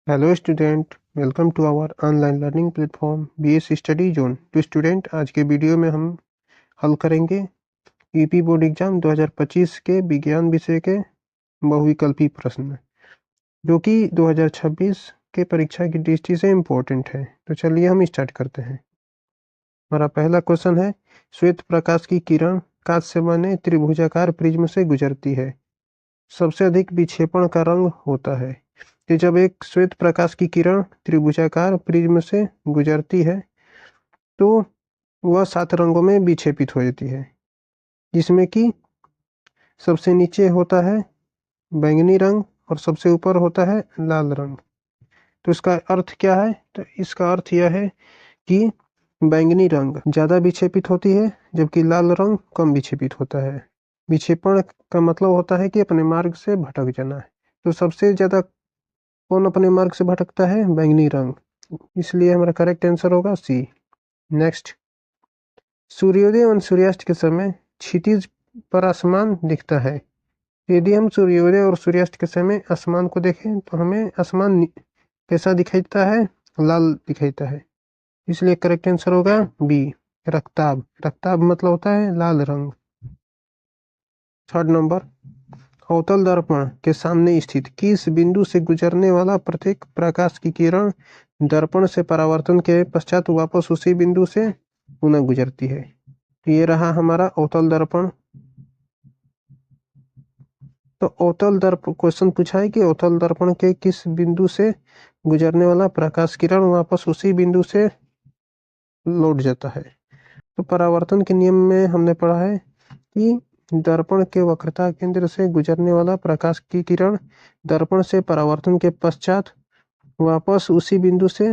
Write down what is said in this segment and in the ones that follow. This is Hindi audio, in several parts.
Hello student, welcome to our online learning platform BS study zone. तो स्टूडेंट, आज के वीडियो में हम हल करेंगे यूपी बोर्ड एग्जाम 2025 के विज्ञान विषय के बहुविकल्पी प्रश्न, जो कि 2026 के परीक्षा की दृष्टि से इम्पोर्टेंट है। तो चलिए हम स्टार्ट करते हैं। हमारा पहला क्वेश्चन है, श्वेत प्रकाश की किरण कांच से बने त्रिभुजाकार प्रिज्म से गुजरती है, सबसे अधिक विक्षेपण का रंग होता है। कि जब एक श्वेत प्रकाश की किरण त्रिभुजाकार प्रिज्म से गुजरती है तो वह 7 रंगों में विक्षेपित हो जाती है, जिसमें कि सबसे नीचे होता है बैंगनी रंग और सबसे ऊपर होता है लाल रंग। तो इसका अर्थ क्या है? तो इसका अर्थ यह है कि बैंगनी रंग ज़्यादा विक्षेपित होती है, जबकि लाल रंग कम विक्षेपित होता है। विक्षेपण का मतलब होता है कि अपने मार्ग से भटक जाना है। तो सबसे ज़्यादा कौन अपने मार्ग से भटकता है? बैंगनी रंग। इसलिए हमारा करेक्ट आंसर होगा सी। नेक्स्ट, सूर्योदय और सूर्यास्त के समय क्षितिज पर आसमान दिखता है। यदि हम सूर्योदय और सूर्यास्त के समय आसमान को देखें तो हमें आसमान कैसा दिखाई देता है? लाल दिखाई देता है। इसलिए करेक्ट आंसर होगा बी, रक्ताभ। रक्ताभ मतलब होता है लाल रंग। थर्ड नंबर, अवतल दर्पण के सामने स्थित किस बिंदु से गुजरने वाला प्रत्येक प्रकाश की किरण दर्पण से परावर्तन के पश्चात वापस उसी बिंदु से पुनः गुजरती है? ये रहा हमारा अवतल दर्पण। तो अवतल दर्पण क्वेश्चन पूछा है कि अवतल दर्पण के किस बिंदु से गुजरने वाला प्रकाश किरण वापस उसी बिंदु से लौट जाता है। तो परावर्तन के नियम में हमने पढ़ा है कि दर्पण के वक्रता केंद्र से गुजरने वाला प्रकाश की किरण दर्पण से परावर्तन के पश्चात वापस उसी बिंदु से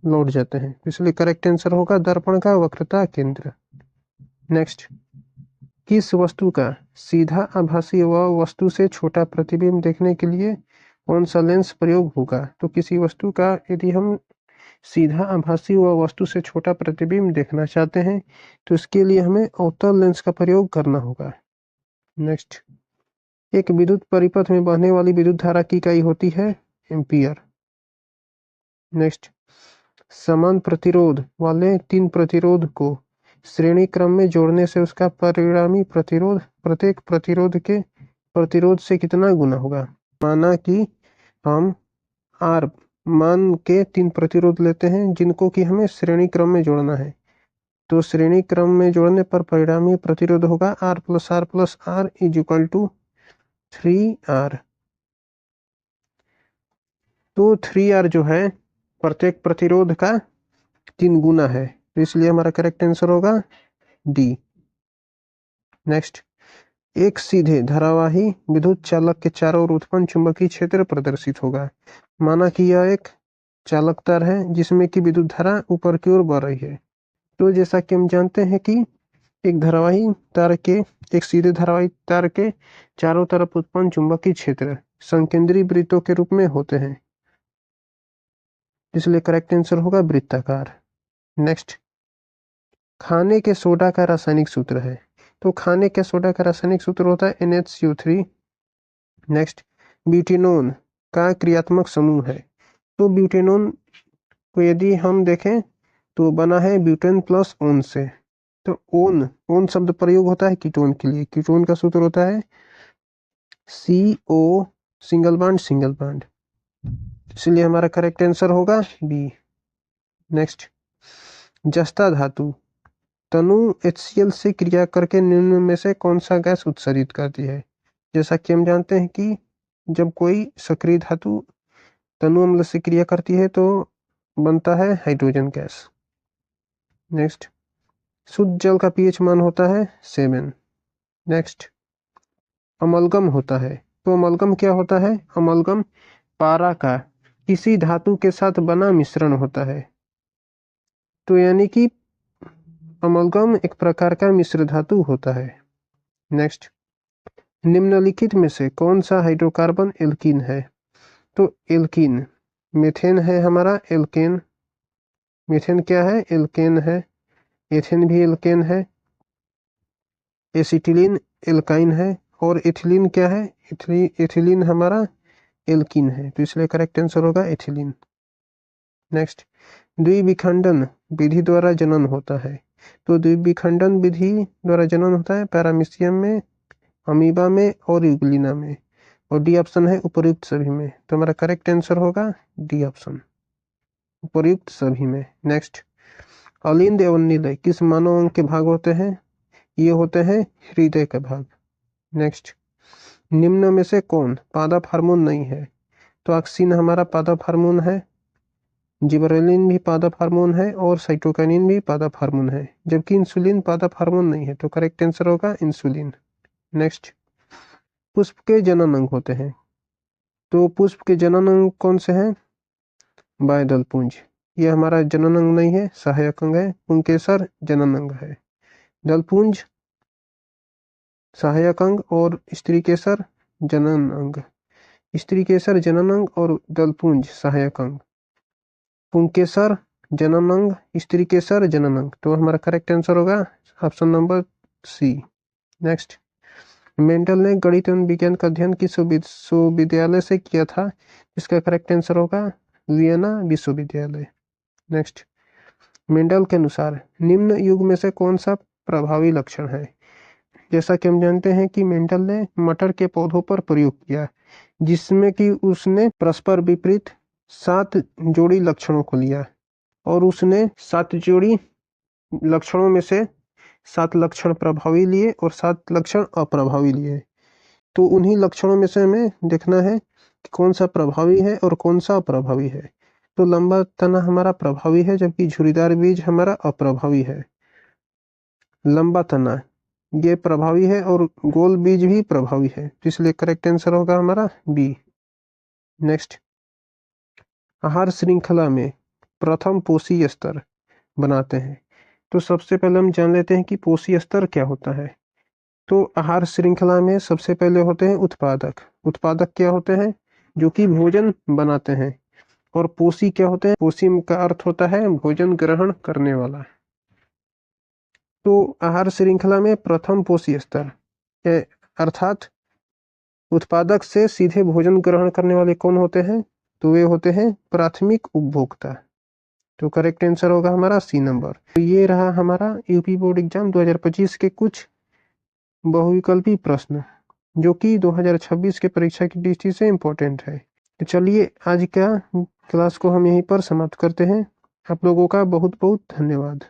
लौट जाते हैं। इसलिए करेक्ट आंसर होगा दर्पण का वक्रता केंद्र। नेक्स्ट, किस वस्तु का सीधा आभासी व वस्तु से छोटा प्रतिबिंब देखने के लिए कौन सा लेंस प्रयोग होगा? तो किसी वस्तु का यदि हम सीधा आभासी व वस्तु से छोटा प्रतिबिंब देखना चाहते हैं तो इसके लिए हमें अवतल लेंस का प्रयोग करना होगा। नेक्स्ट, एक विद्युत परिपथ में बहने वाली विद्युत धारा की इकाई होती है एम्पियर। नेक्स्ट, समान प्रतिरोध वाले 3 प्रतिरोध को श्रेणी क्रम में जोड़ने से उसका परिणामी प्रतिरोध प्रत्येक प्रतिरोध के प्रतिरोध से कितना गुना होगा? माना कि हम आर मान के 3 प्रतिरोध लेते हैं जिनको कि हमें श्रेणी क्रम में जोड़ना है। तो श्रेणी क्रम में जोड़ने पर परिणामी प्रतिरोध होगा R plus R is equal to 3R। तो 3R जो है प्रत्येक प्रतिरोध का 3 गुना है, तो इसलिए हमारा करेक्ट आंसर होगा डी। नेक्स्ट, एक सीधे धारावाही विद्युत चालक के चारों ओर उत्पन्न चुंबकीय क्षेत्र प्रदर्शित होगा। माना कि यह एक चालक तार है जिसमें कि विद्युत धारा ऊपर की ओर बह रही है। तो जैसा कि हम जानते हैं कि एक धारावाही तार के एक सीधे धारावाही तार के चारों तरफ उत्पन्न चुंबकीय क्षेत्र संकेंद्री वृत्तों के रूप में होते हैं, इसलिए करेक्ट आंसर होगा वृत्ताकार। नेक्स्ट, खाने के सोडा का रासायनिक सूत्र है। तो खाने के सोडा का रासायनिक सूत्र होता है NaCO3। नेक्स्ट, ब्यूटेनॉन का क्रियात्मक समूह है। तो ब्यूटेनॉन को यदि हम देखें तो बना है ब्यूटेन प्लस ओन से। तो ओन शब्द प्रयोग होता है कीटोन के लिए। कीटोन का सूत्र होता है CO सिंगल बॉन्ड, इसलिए हमारा करेक्ट आंसर होगा बी। नेक्स्ट, जस्ता धातु तनु HCl से क्रिया करके निम्न में से कौन सा गैस उत्सर्जित करती है? जैसा कि हम जानते हैं कि जब कोई सक्रिय धातु तनु अम्ल से क्रिया करती है तो बनता है हाइड्रोजन गैस। नेक्स्ट, शुद्ध जल का pH मान होता है 7। नेक्स्ट, अमलगम होता है। तो अमलगम क्या होता है? अमलगम पारा का किसी धातु के साथ बना मिश्रण होता है। तो यानी कि अमलगम एक प्रकार का मिश्र धातु होता है। नेक्स्ट, निम्नलिखित में से कौन सा हाइड्रोकार्बन एल्कीन है? तो एल्कीन मीथेन है हमारा एल्केन। मीथेन क्या है? एल्केन है। एथेन भी एल्केन है। एसिटिलीन एल्काइन है। और इथिलीन क्या है? इथिलीन हमारा एल्कीन है, तो इसलिए करेक्ट आंसर होगा एथिलीन। नेक्स्ट, द्विविखंडन विधि द्वारा जनन होता है। तो द्विविखंडन विधि द्वारा जनन होता है पैरामीशियम में, अमीबा में और यूग्लिना में, और डी ऑप्शन है उपर्युक्त सभी में। तो हमारा करेक्ट आंसर होगा डी ऑप्शन, उपर्युक्त सभी में। नेक्स्ट, अलिंद एवं निलय किस मानव अंग के भाग होते हैं? ये होते हैं हृदय का भाग। नेक्स्ट, निम्न में से कौन पादप हार्मोन नहीं है? तो ऑक्सीन हमारा पादप हार्मोन है, जिबरेलिन भी पादप हार्मोन है और साइटोकाइनिन भी पादप हार्मोन है, जबकि इंसुलिन पादप हार्मोन नहीं है। तो करेक्ट आंसर होगा इंसुलिन। नेक्स्ट, पुष्प के जनन अंग होते हैं। तो पुष्प के जनन अंग कौन से हैं? बाह्यदल पुंज, ये हमारा जनन अंग नहीं है, सहायक अंग है। पुंकेसर जनन अंग है, दलपुंज सहायक अंग और स्त्रीकेसर जनन अंग। स्त्रीकेसर जनन अंग और दलपुंज सहायक अंग, पुंकेसर जनन अंग, स्त्रीकेसर जनन अंग। तो हमारा करेक्ट आंसर होगा option number C. Next, Mendel ने गणित एवं विज्ञान का अध्ययन किस विश्वविद्यालय से किया था? इसका करेक्ट आंसर होगा वियना विश्वविद्यालय। नेक्स्ट, मेंडल के अनुसार निम्न युग में से कौन सा प्रभावी लक्षण है? जैसा कि हम जानते हैं कि मेंडल ने मटर के पौधों पर प्रयोग किया, जिसमें कि उसने परस्पर विपरीत 7 जोड़ी लक्षणों को लिया और उसने 7 जोड़ी लक्षणों में से 7 लक्षण प्रभावी लिए और 7 लक्षण अप्रभावी लिए। तो उन्हीं लक्षणों में से हमें देखना है कि कौन सा प्रभावी है और कौन सा अप्रभावी है। तो लंबा तना हमारा प्रभावी है, जबकि झुर्रीदार बीज हमारा अप्रभावी है। लंबा तना ये प्रभावी है और गोल बीज भी प्रभावी है, तो इसलिए करेक्ट आंसर होगा हमारा बी। नेक्स्ट, आहार श्रृंखला में प्रथम पोषी स्तर बनाते हैं। तो सबसे पहले हम जान लेते हैं कि पोषी स्तर क्या होता है। तो आहार श्रृंखला में सबसे पहले होते हैं उत्पादक। उत्पादक क्या होते हैं? जो कि भोजन बनाते हैं। और पोषी क्या होते हैं? पोषी का अर्थ होता है भोजन ग्रहण करने वाला। तो आहार श्रृंखला में प्रथम पोषी स्तर अर्थात उत्पादक से सीधे भोजन ग्रहण करने वाले कौन होते हैं? तो वे होते हैं प्राथमिक उपभोक्ता। तो करेक्ट आंसर होगा हमारा सी नंबर। तो ये रहा हमारा यूपी बोर्ड एग्जाम 2025 के कुछ बहुविकल्पी प्रश्न, जो कि 2026 के परीक्षा की दृष्टि से इम्पोर्टेंट है। तो चलिए आज का क्लास को हम यहीं पर समाप्त करते हैं। आप लोगों का बहुत बहुत धन्यवाद।